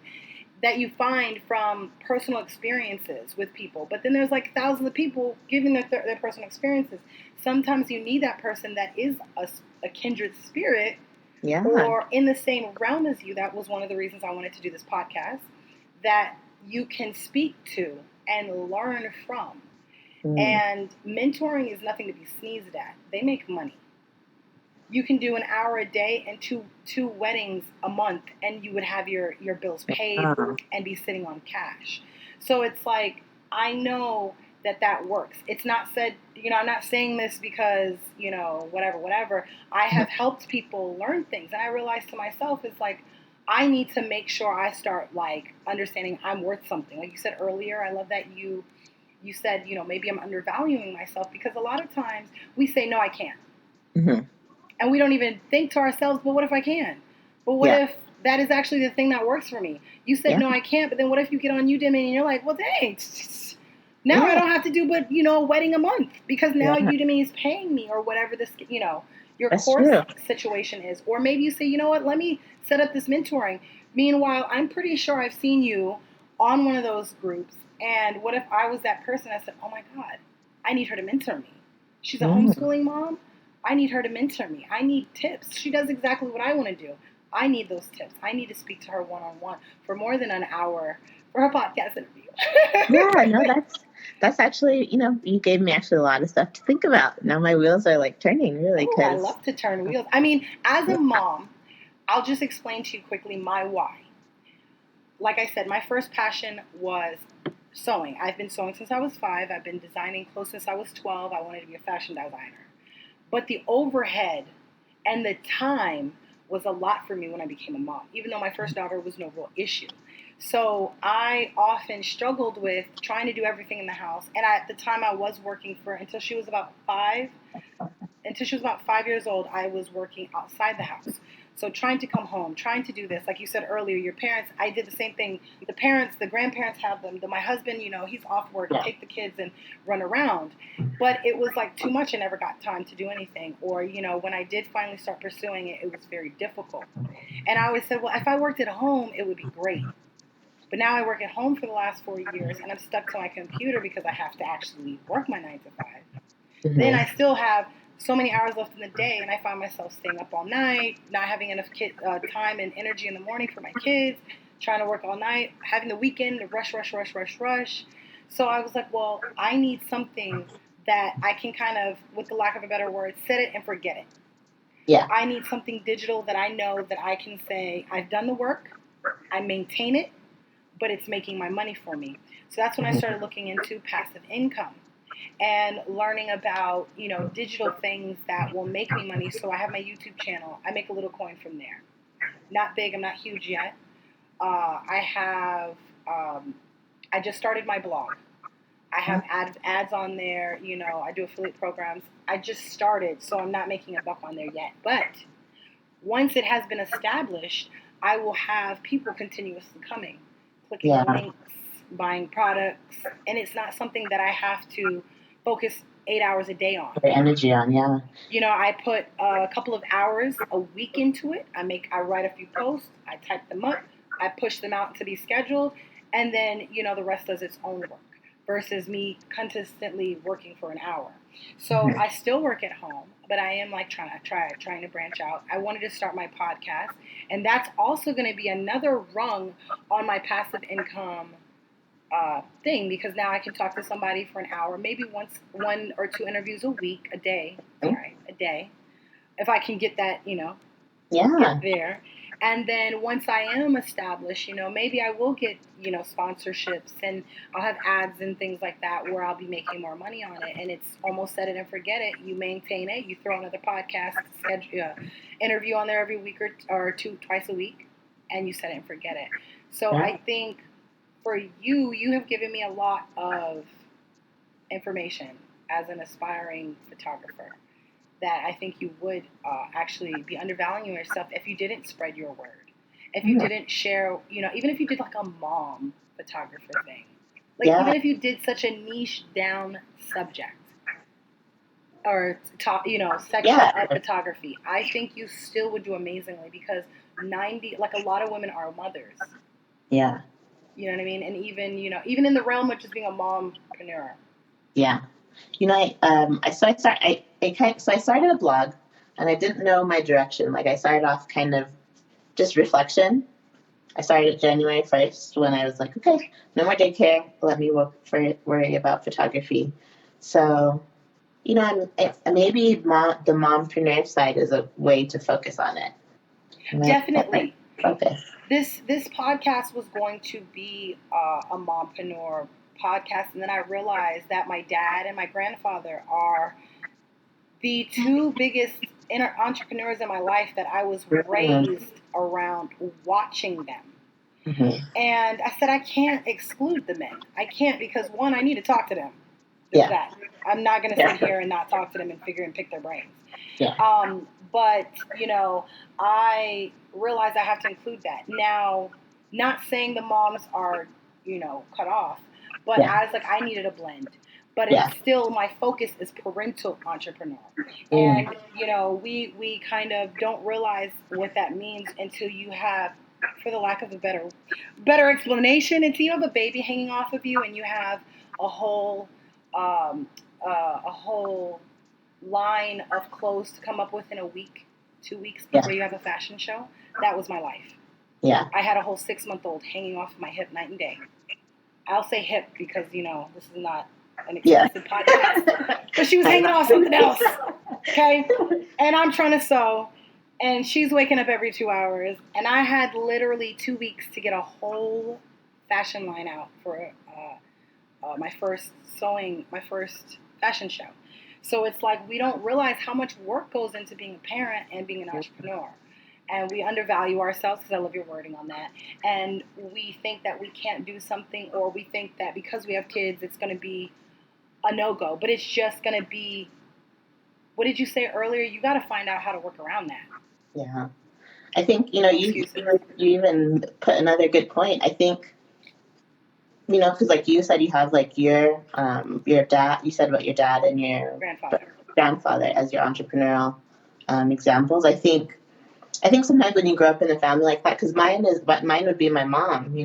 that you find from personal experiences with people. But then there's like thousands of people giving their personal experiences. Sometimes you need that person that is a kindred spirit Yeah. or in the same realm as you. That was one of the reasons I wanted to do this podcast, that you can speak to and learn from. Mm. And mentoring is nothing to be sneezed at. They make money. You can do an hour a day and two weddings a month, and you would have your bills paid Oh. and be sitting on cash. So it's like, I know that works. It's not said, I'm not saying this because, whatever. I have helped people learn things, and I realized to myself, it's like, I need to make sure I start like understanding I'm worth something. Like you said earlier, I love that you said, maybe I'm undervaluing myself, because a lot of times we say, no, I can't. Mm-hmm. And we don't even think to ourselves, but what if I can? But what Yeah. if that is actually the thing that works for me? You said, Yeah. no, I can't. But then what if you get on Udemy and you're like, well, dang, now I Yeah. don't have to do but, a wedding a month because now Yeah. Udemy is paying me, or whatever this, your That's course true. situation is. Or maybe you say, you know what, let me set up this mentoring. Meanwhile, I'm pretty sure I've seen you on one of those groups. And what if I was that person? I said, oh my God, I need her to mentor me. She's a Mm. homeschooling mom. I need her to mentor me. I need tips. She does exactly what I want to do. I need those tips. I need to speak to her one on one for more than an hour for a podcast interview. Yeah. No, that's actually, you gave me actually a lot of stuff to think about. Now my wheels are like turning really Oh, I because love to turn wheels. I mean, as a yeah. mom, I'll just explain to you quickly my why. Like I said, my first passion was sewing. I've been sewing since I was 5. I've been designing clothes since I was 12. I wanted to be a fashion designer. But the overhead and the time was a lot for me when I became a mom, even though my first daughter was no real issue. So I often struggled with trying to do everything in the house. And at the time, I was working until she was about 5. Until she was about 5 years old, I was working outside the house. So trying to come home, trying to do this, like you said earlier, your parents, I did the same thing. The parents, the grandparents have them. My husband, he's off work, Yeah. take the kids and run around. But it was like too much. I never got time to do anything. Or, when I did finally start pursuing it, it was very difficult. And I always said, well, if I worked at home, it would be great. But now I work at home for the last 4 years, and I'm stuck to my computer because I have to actually work my 9 to 5. Then I Mm-hmm. still have so many hours left in the day, and I find myself staying up all night, not having enough time and energy in the morning for my kids, trying to work all night, having the weekend to rush, rush, rush, rush, rush. So I was like, well, I need something that I can kind of, with the lack of a better word, set it and forget it. Yeah. I need something digital that I know that I can say, I've done the work, I maintain it, but it's making my money for me. So that's when I Mm-hmm. started looking into passive income and learning about, digital things that will make me money. So I have my YouTube channel. I make a little coin from there. Not big, I'm not huge yet. I have, I just started my blog. I have ads on there. I do affiliate programs. I just started, so I'm not making a buck on there yet. But once it has been established, I will have people continuously coming, clicking Yeah. links, buying products, and it's not something that I have to focus 8 hours a day on. Put energy on, yeah. I put a couple of hours a week into it. I write a few posts, I type them up, I push them out to be scheduled, and then the rest does its own work versus me consistently working for an hour. So Mm-hmm. I still work at home, but I am like trying to branch out. I wanted to start my podcast, and that's also going to be another rung on my passive income thing, because now I can talk to somebody for an hour, maybe one or two interviews a week, a day. Sorry, a day. If I can get that, get Yeah. there. And then once I am established, maybe I will get, sponsorships, and I'll have ads and things like that where I'll be making more money on it. And it's almost set it and forget it. You maintain it. You throw another podcast, schedule, interview on there every week or twice a week, and you set it and forget it. So Yeah. I think for you, you have given me a lot of information as an aspiring photographer that I think you would actually be undervaluing yourself if you didn't spread your word. If you didn't share, even if you did like a mom photographer thing, like Yeah. even if you did such a niche down subject or section Yeah. of photography, I think you still would do amazingly, because like a lot of women are mothers. Yeah. You know what I mean? And even in the realm of just being a mompreneur. Yeah. I started a blog, and I didn't know my direction. Like I started off kind of just reflection. I started January 1st when I was like, okay, no more daycare. Let me worry about photography. So, maybe the mompreneur side is a way to focus on it. Definitely. Focus. This podcast was going to be a mompreneur podcast, and then I realized that my dad and my grandfather are the two biggest entrepreneurs in my life that I was raised around watching them. Mm-hmm. And I said, I can't exclude the men. I can't, because one, I need to talk to them. There's Yeah. that. I'm not going to sit here and not talk to them and pick their brains. Yeah. But, I realize I have to include that. Now, not saying the moms are, cut off, but Yeah. as like I needed a blend. But Yeah. it's still, my focus is parental entrepreneur. Mm. And, we kind of don't realize what that means until you have, for the lack of a better explanation, until you have a baby hanging off of you and you have a whole a whole line of clothes to come up with in a week, 2 weeks Yeah. before you have a fashion show. That was my life. Yeah. I had a whole 6-month-old hanging off my hip night and day. I'll say hip because, this is not an explicit podcast. But she was hanging off something else. Okay? And I'm trying to sew. And she's waking up every 2 hours. And I had literally 2 weeks to get a whole fashion line out for my first fashion show. So it's like we don't realize how much work goes into being a parent and being an entrepreneur. And we undervalue ourselves, because I love your wording on that. And we think that we can't do something, or we think that because we have kids, it's going to be a no-go. But it's just going to be, what did you say earlier? You got to find out how to work around that. Yeah. I think, you even put another good point. I think, because like you said, you have like your dad, you said about your dad and your grandfather as your entrepreneurial examples. I think sometimes when you grow up in a family like that, because mine would be my mom,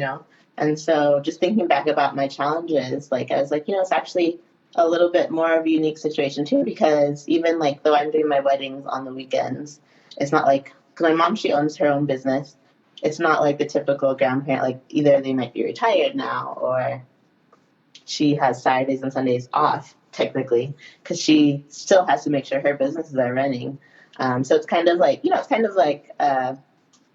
and so just thinking back about my challenges, like I was like, it's actually a little bit more of a unique situation too, because even like though I'm doing my weddings on the weekends, it's not like, because my mom, she owns her own business. It's not like the typical grandparent, like either they might be retired now or she has Saturdays and Sundays off, technically, because she still has to make sure her businesses are running. So it's kind of like, it's kind of like a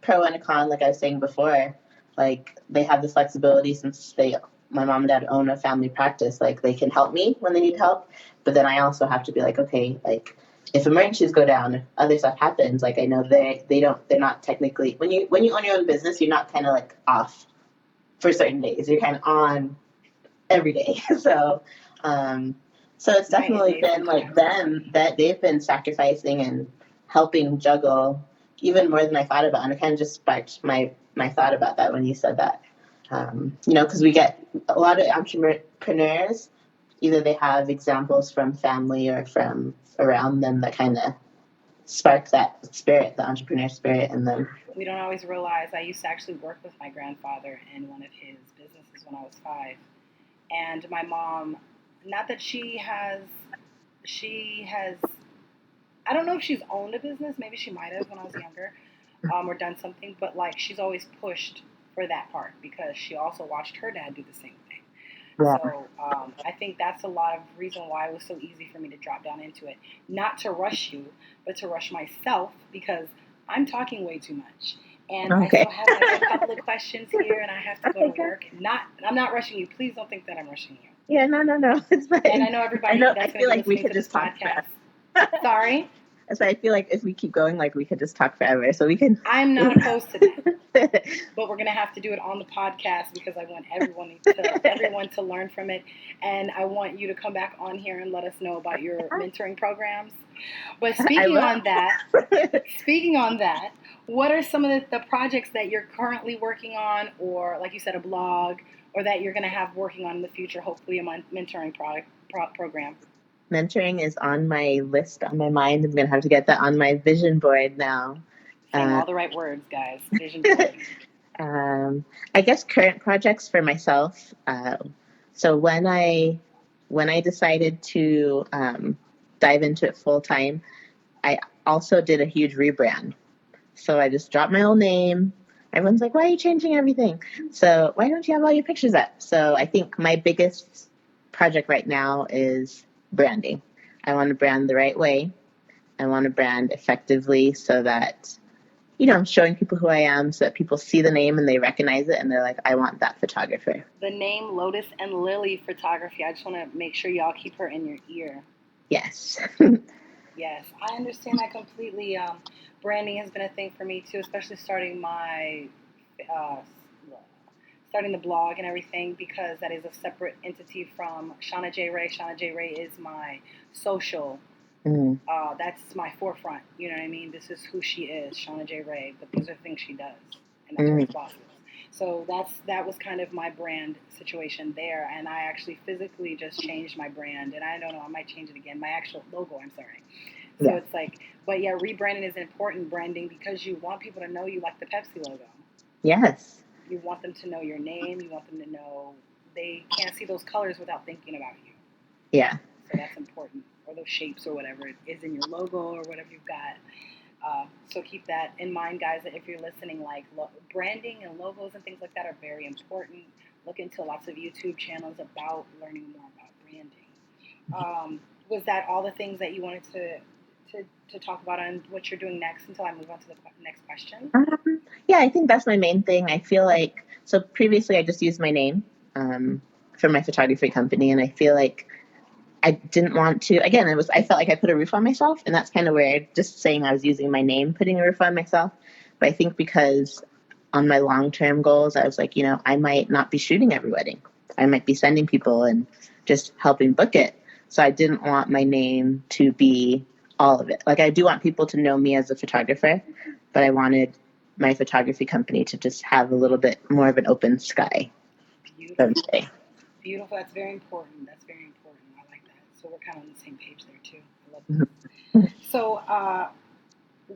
pro and a con, like I was saying before. Like they have this flexibility since my mom and dad own a family practice. Like they can help me when they need help, but then I also have to be like, okay, like if emergencies go down, if other stuff happens, like I know they're not technically when you own your own business, you're not kind of like off for certain days. You're kind of on every day. So, um, so it's definitely been like them that they've been sacrificing and helping juggle even more than I thought about. And it kind of just sparked my thought about that when you said that. Because we get a lot of entrepreneurs, either they have examples from family or from around them that kind of spark that spirit, the entrepreneur spirit in them. We don't always realize I used to actually work with my grandfather in one of his businesses when I was 5. And my mom, not that she has, I don't know if she's owned a business. Maybe she might have when I was younger, or done something. But like she's always pushed for that part because she also watched her dad do the same thing. Yeah. So I think that's a lot of reason why it was so easy for me to drop down into it. Not to rush you, but to rush myself because I'm talking way too much. And I still have like a couple of questions here, and I have to go to work. I'm not rushing you. Please don't think that I'm rushing you. Yeah, no, it's fine. And I know everybody that's going to be listening to this podcast. Sorry? So I feel like if we keep going, like we could just talk forever. So we can. I'm not opposed to that, but we're going to have to do it on the podcast because I want everyone to learn from it, and I want you to come back on here and let us know about your mentoring programs. But speaking on that, what are some of the projects that you're currently working on, or like you said, a blog, or that you're going to have working on in the future? Hopefully, a mentoring program. Mentoring is on my list, on my mind. I'm going to have to get that on my vision board now. Saying all the right words, guys. Vision board. I guess current projects for myself. So when I decided to dive into it full time, I also did a huge rebrand. So I just dropped my old name. Everyone's like, "Why are you changing everything?" So why don't you have all your pictures up? So I think my biggest project right now is branding. I want to brand the right way. I want to brand effectively so that, I'm showing people who I am so that people see the name and they recognize it and they're like, I want that photographer. The name Lotus and Lily Photography. I just want to make sure y'all keep her in your ear. Yes. Yes, I understand that completely. Branding has been a thing for me too, especially starting uh, starting the blog and everything because that is a separate entity from Shauna J. Ray. Shauna J. Ray is my social. That's my forefront. You know what I mean? This is who she is, Shauna J. Ray. But these are things she does, and that's what it's boss is. So that was kind of my brand situation there, and I actually physically just changed my brand, and I don't know, I might change it again. My actual logo, I'm sorry. So it's like, but yeah, rebranding is important branding because you want people to know you like the Pepsi logo. Yes. You want them to know your name. You want them to know they can't see those colors without thinking about you. Yeah. So that's important, or those shapes or whatever is in your logo or whatever you've got. So keep that in mind, guys, that if you're listening, like branding and logos and things like that are very important. Look into lots of YouTube channels about learning more about branding. Was that all the things that you wanted to talk about on what you're doing next until I move on to the next question? Yeah, I think that's my main thing. I feel like, so previously I just used my name for my photography company, and I feel like I didn't want to, again, I felt like I put a roof on myself, and that's kind of weird, just saying I was using my name, putting a roof on myself. But I think because on my long-term goals, I was like, I might not be shooting every wedding. I might be sending people and just helping book it. So I didn't want my name to be all of it. Like I do want people to know me as a photographer, but I wanted my photography company to just have a little bit more of an open sky. Beautiful. Beautiful. That's very important. That's very important. I like that. So we're kind of on the same page there too. I love this. So,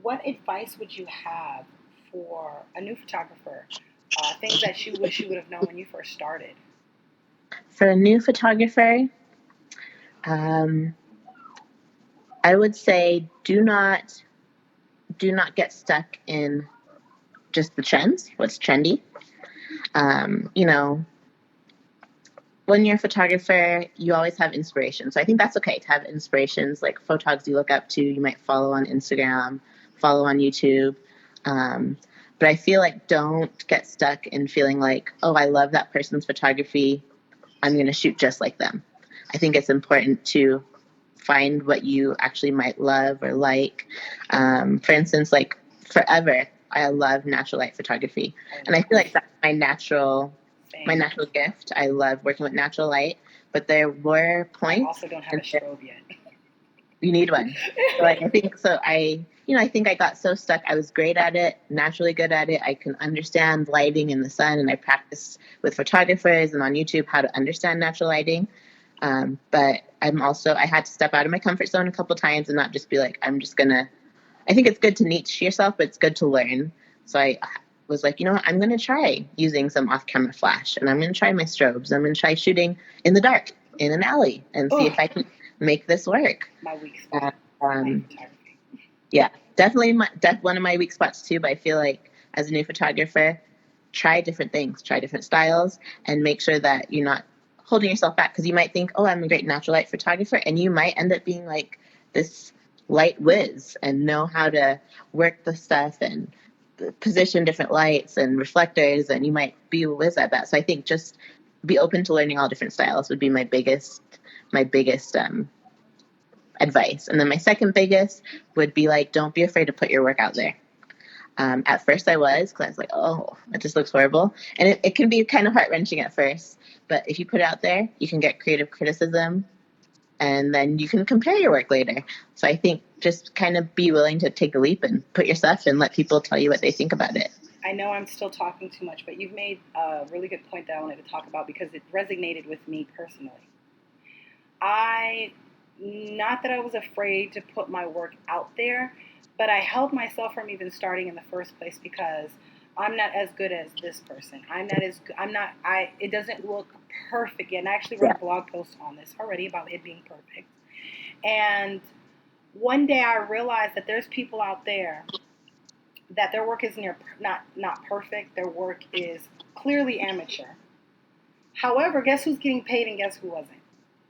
what advice would you have for a new photographer? Things that you wish you would have known when you first started. For a new photographer, I would say do not get stuck in just the trends, what's trendy. You know, when you're a photographer, you always have inspiration. So I think that's okay to have inspirations, like photogs you look up to, you might follow on Instagram, follow on YouTube. Um, but I feel like don't get stuck in feeling like, oh, I love that person's photography. I'm going to shoot just like them. I think it's important to find what you actually might love or like. For instance, like forever, I love natural light photography, and I feel like that's my natural gift. I love working with natural light, but there were points. I also don't have a strobe yet. You need one. So like, I think so. I think I got so stuck. I was great at it, naturally good at it. I can understand lighting in the sun, and I practiced with photographers and on YouTube how to understand natural lighting. But I had to step out of my comfort zone a couple times and not just be like, I think it's good to niche yourself, but it's good to learn. So I was like, you know what, I'm going to try using some off-camera flash, and I'm going to try my strobes. I'm going to try shooting in the dark in an alley and see if I can make this work. My weak spot. Yeah, definitely one of my weak spots too. But I feel like as a new photographer, try different things, try different styles, and make sure that you're not holding yourself back, because you might think, oh, I'm a great natural light photographer, and you might end up being like this light whiz and know how to work the stuff and position different lights and reflectors, and you might be a whiz at that. So I think just be open to learning all different styles would be my biggest advice. And then my second biggest would be like, don't be afraid to put your work out there. At first I was, because I was like, oh, it just looks horrible. And it can be kind of heart-wrenching at first, but if you put it out there, you can get creative criticism, and then you can compare your work later. So I think just kind of be willing to take a leap and put your stuff and let people tell you what they think about it. I know I'm still talking too much, but you've made a really good point that I wanted to talk about because it resonated with me personally. Not that I was afraid to put my work out there, but I held myself from even starting in the first place because I'm not as good as this person. It doesn't look perfect yet. And I actually wrote a blog post on this already about it being perfect. And one day I realized that there's people out there that their work is not perfect. Their work is clearly amateur. However, guess who's getting paid and guess who wasn't?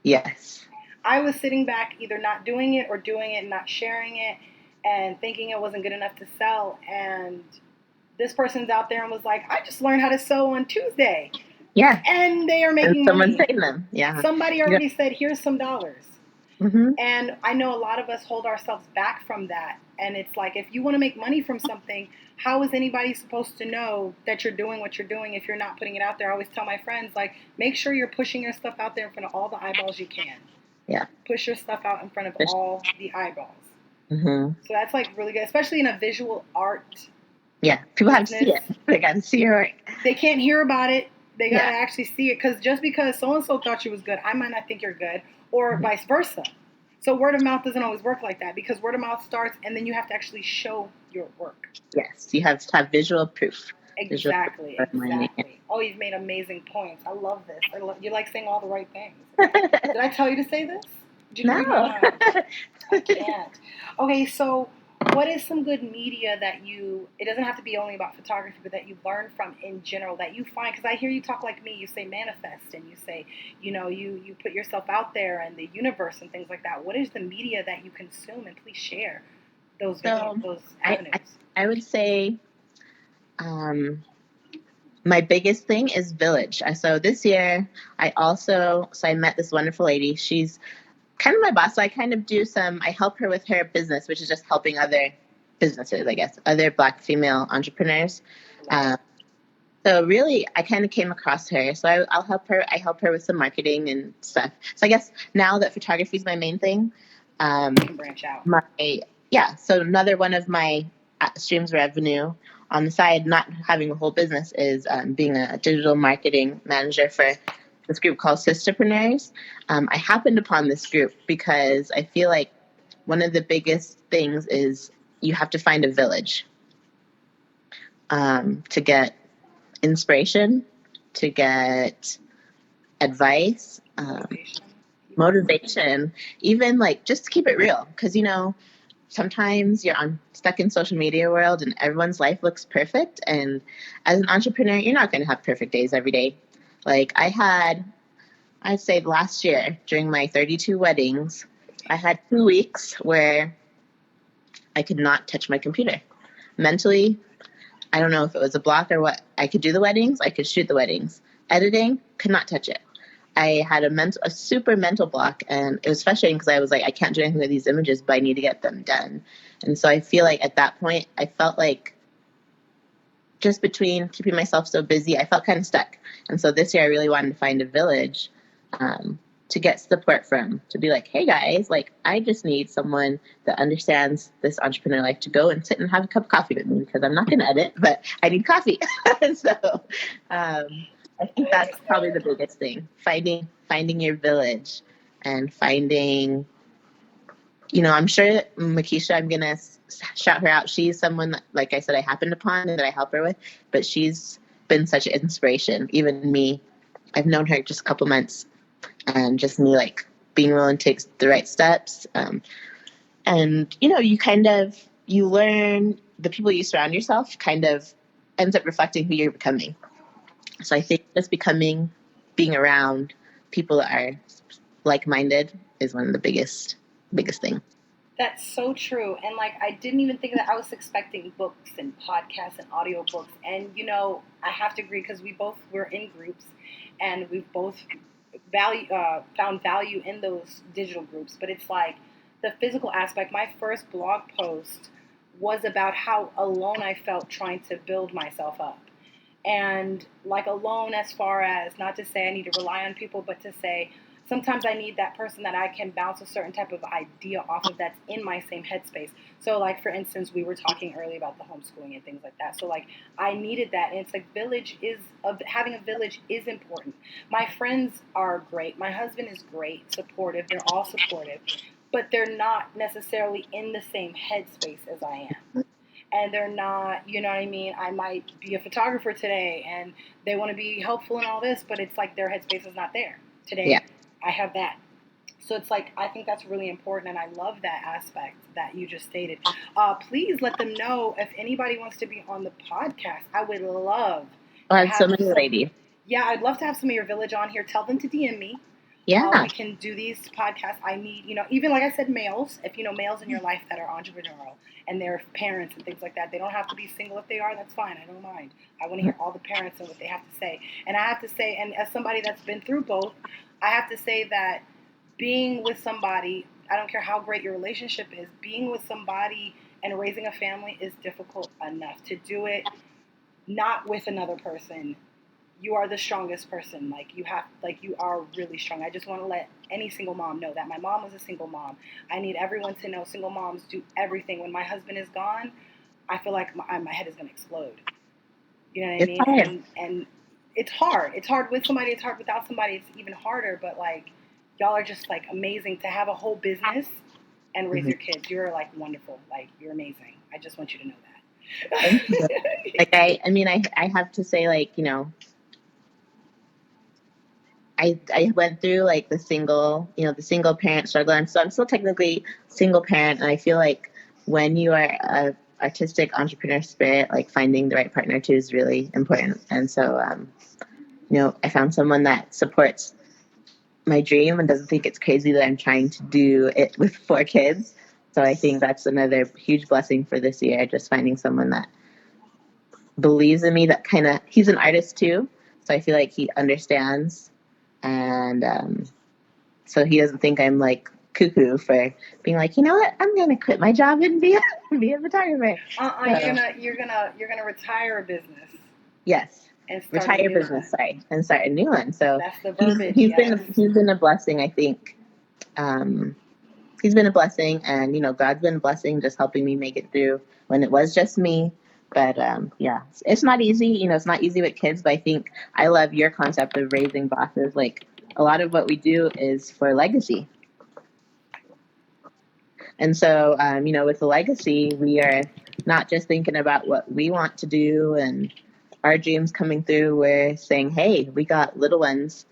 Yes. I was sitting back either not doing it or doing it and not sharing it and thinking it wasn't good enough to sell. And this person's out there and was like, I just learned how to sew on Tuesday. Yeah. And they are making money. Someone's paying them. Yeah. Somebody already said, here's some dollars. Mm-hmm. And I know a lot of us hold ourselves back from that. And it's like, if you want to make money from something, how is anybody supposed to know that you're doing what you're doing if you're not putting it out there? I always tell my friends, like, make sure you're pushing your stuff out there in front of all the eyeballs you can. Yeah. Push your stuff out in front of all the eyeballs. Mm-hmm. So that's like really good, especially in a visual art. Yeah, people have to see it. They got to see your work. They can't hear about it. They got to actually see it, because just because so-and-so thought you was good, I might not think you're good, or vice versa. So word of mouth doesn't always work like that, because word of mouth starts and then you have to actually show your work. Yes, you have to have visual proof. Exactly. Oh, you've made amazing points. I love this. You like saying all the right things. Did I tell you to say this? No. I can't. Okay, so what is some good media that it doesn't have to be only about photography, but that you learn from in general, that you find, because I hear you talk like me, you say manifest, and you say, you put yourself out there and the universe and things like that. What is the media that you consume? And please share those avenues. I would say my biggest thing is Village. So this year, I met this wonderful lady. She's kind of my boss. So I help her with her business, which is just helping other businesses, I guess, other Black female entrepreneurs. So really, I kind of came across her. So I'll help her. I help her with some marketing and stuff. So I guess now that photography is my main thing, you can branch out. So another one of my streams of revenue on the side, not having a whole business, is being a digital marketing manager for this group called Sisterpreneurs. I happened upon this group because I feel like one of the biggest things is you have to find a village to get inspiration, to get advice, motivation, even like just to keep it real. Because, sometimes you're stuck in social media world and everyone's life looks perfect. And as an entrepreneur, you're not going to have perfect days every day. Like I had I'd say last year during my 32 weddings, I had 2 weeks where I could not touch my computer. Mentally, I don't know if it was a block or what. I could do the weddings, I could shoot the weddings. Editing, could not touch it. I had a super mental block, and it was frustrating because I was like, I can't do anything with these images, but I need to get them done. And so I feel like at that point, I felt like just between keeping myself so busy, I felt kind of stuck. And so this year, I really wanted to find a village to get support from, to be like, hey guys, like I just need someone that understands this entrepreneur life to go and sit and have a cup of coffee with me, because I'm not going to edit, but I need coffee. So I think that's probably the biggest thing: finding your village, and finding, I'm sure Makisha, I'm going to shout her out. She's someone that, like I said, I happened upon and that I help her with, but she's been such an inspiration. Even me, I've known her just a couple months, and just me like being willing to take the right steps. And, you learn, the people you surround yourself kind of ends up reflecting who you're becoming. So I think just being around people that are like-minded is one of the biggest things. That's so true. And like, I didn't even think of that. I was expecting books and podcasts and audiobooks. And, I have to agree, because we both were in groups, and we've both found value in those digital groups. But it's like the physical aspect. My first blog post was about how alone I felt trying to build myself up. And like, alone as far as, not to say I need to rely on people, but to say sometimes I need that person that I can bounce a certain type of idea off of, that's in my same headspace. So like, for instance, we were talking earlier about the homeschooling and things like that. So like, I needed that. And it's like, having a village is important. My friends are great. My husband is great, supportive. They're all supportive, but they're not necessarily in the same headspace as I am. And they're not, you know what I mean? I might be a photographer today and they want to be helpful and all this, but it's like their headspace is not there. Today, Yeah. I have that. So it's like, I think that's really important, and I love that aspect that you just stated. Please let them know if anybody wants to be on the podcast. I would love to Oh, so have many ladies. Yeah, I'd love to have some of your village on here. Tell them to DM me. Yeah. We can do these podcasts. I need, even like I said, males. If males in your life that are entrepreneurial and they're parents and things like that, they don't have to be single. If they are, that's fine. I don't mind. I want to hear all the parents and what they have to say. And I have to say, and as somebody that's been through both, I have to say that being with somebody, I don't care how great your relationship is, being with somebody and raising a family is difficult enough. To do it not with another person, you are the strongest person. You are really strong. I just want to let any single mom know that. My mom was a single mom. I need everyone to know single moms do everything. When my husband is gone, I feel like my head is going to explode. You know what I mean? Hard. And it's hard. It's hard with somebody. It's hard without somebody. It's even harder. But like, y'all are just like amazing to have a whole business and raise your kids. You're like wonderful. Like, you're amazing. I just want you to know that. Like I have to say, like, I went through like the single parent struggle, and so I'm still technically single parent. And I feel like when you are a artistic entrepreneur spirit, like finding the right partner too is really important. And so, I found someone that supports my dream and doesn't think it's crazy that I'm trying to do it with 4 kids. So I think that's another huge blessing for this year, just finding someone that believes in me, that he's an artist too. So I feel like he understands, and so he doesn't think I'm like cuckoo for being like, you know what, I'm gonna quit my job and be a photographer. You're gonna retire a business. Yes. And retire business, and start a new one. So that's the verbiage. He's been a blessing, I think. He's been a blessing, and God's been a blessing, just helping me make it through when it was just me. But yeah, it's not easy. It's not easy with kids. But I think I love your concept of raising bosses. Like, a lot of what we do is for legacy. And so, with the legacy, we are not just thinking about what we want to do and our dreams coming through. We're saying, hey, we got little ones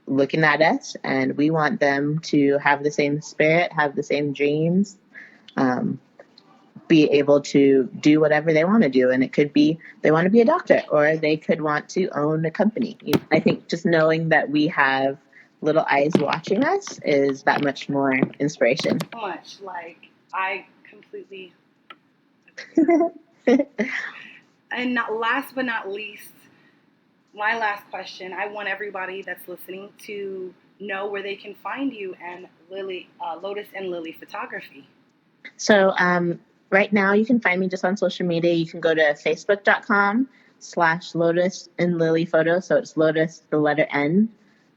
looking at us, and we want them to have the same spirit, have the same dreams, be able to do whatever they want to do. And it could be they want to be a doctor, or they could want to own a company. I think just knowing that we have little eyes watching us is that much more inspiration. So much. Like, I completely. And last but not least, my last question. I want everybody that's listening to know where they can find you and Lotus and Lily Photography. So right now you can find me just on social media. You can go to facebook.com/Lotus and Lily Photos. So it's Lotus, the letter N,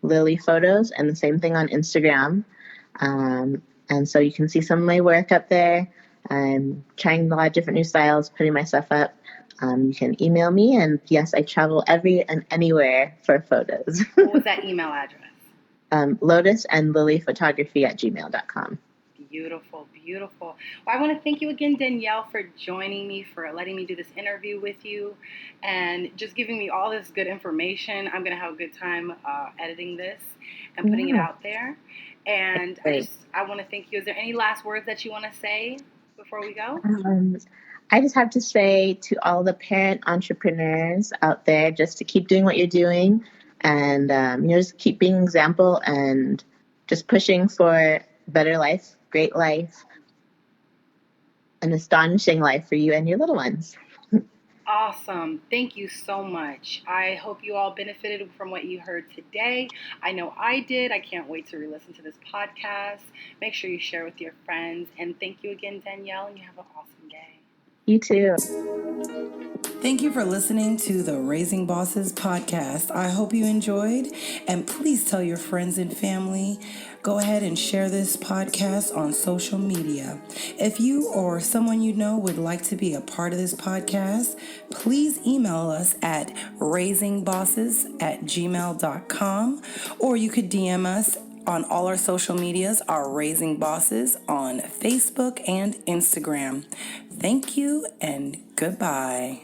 Lily Photos, and the same thing on Instagram. And so you can see some of my work up there. I'm trying a lot of different new styles, putting my stuff up. You can email me, and yes, I travel every and anywhere for photos. What was that email address? Lotus and Lily Photography at gmail.com. Beautiful, beautiful. Well, I want to thank you again, Danielle, for joining me, for letting me do this interview with you, and just giving me all this good information. I'm going to have a good time editing this and putting it out there. And I want to thank you. Is there any last words that you want to say before we go? I just have to say to all the parent entrepreneurs out there, just to keep doing what you're doing, and just keep being an example and just pushing for better life, great life, an astonishing life for you and your little ones. Awesome. Thank you so much. I hope you all benefited from what you heard today. I know I did. I can't wait to re-listen to this podcast. Make sure you share with your friends. And thank you again, Danielle, and you have an awesome day. You too. Thank you for listening to the Raising Bosses podcast. I hope you enjoyed, and please tell your friends and family. Go ahead and share this podcast on social media. If you or someone you know would like to be a part of this podcast, please email us at raisingbosses@gmail.com, or you could DM us on all our social medias, are Raising Bosses on Facebook and Instagram. Thank you and goodbye.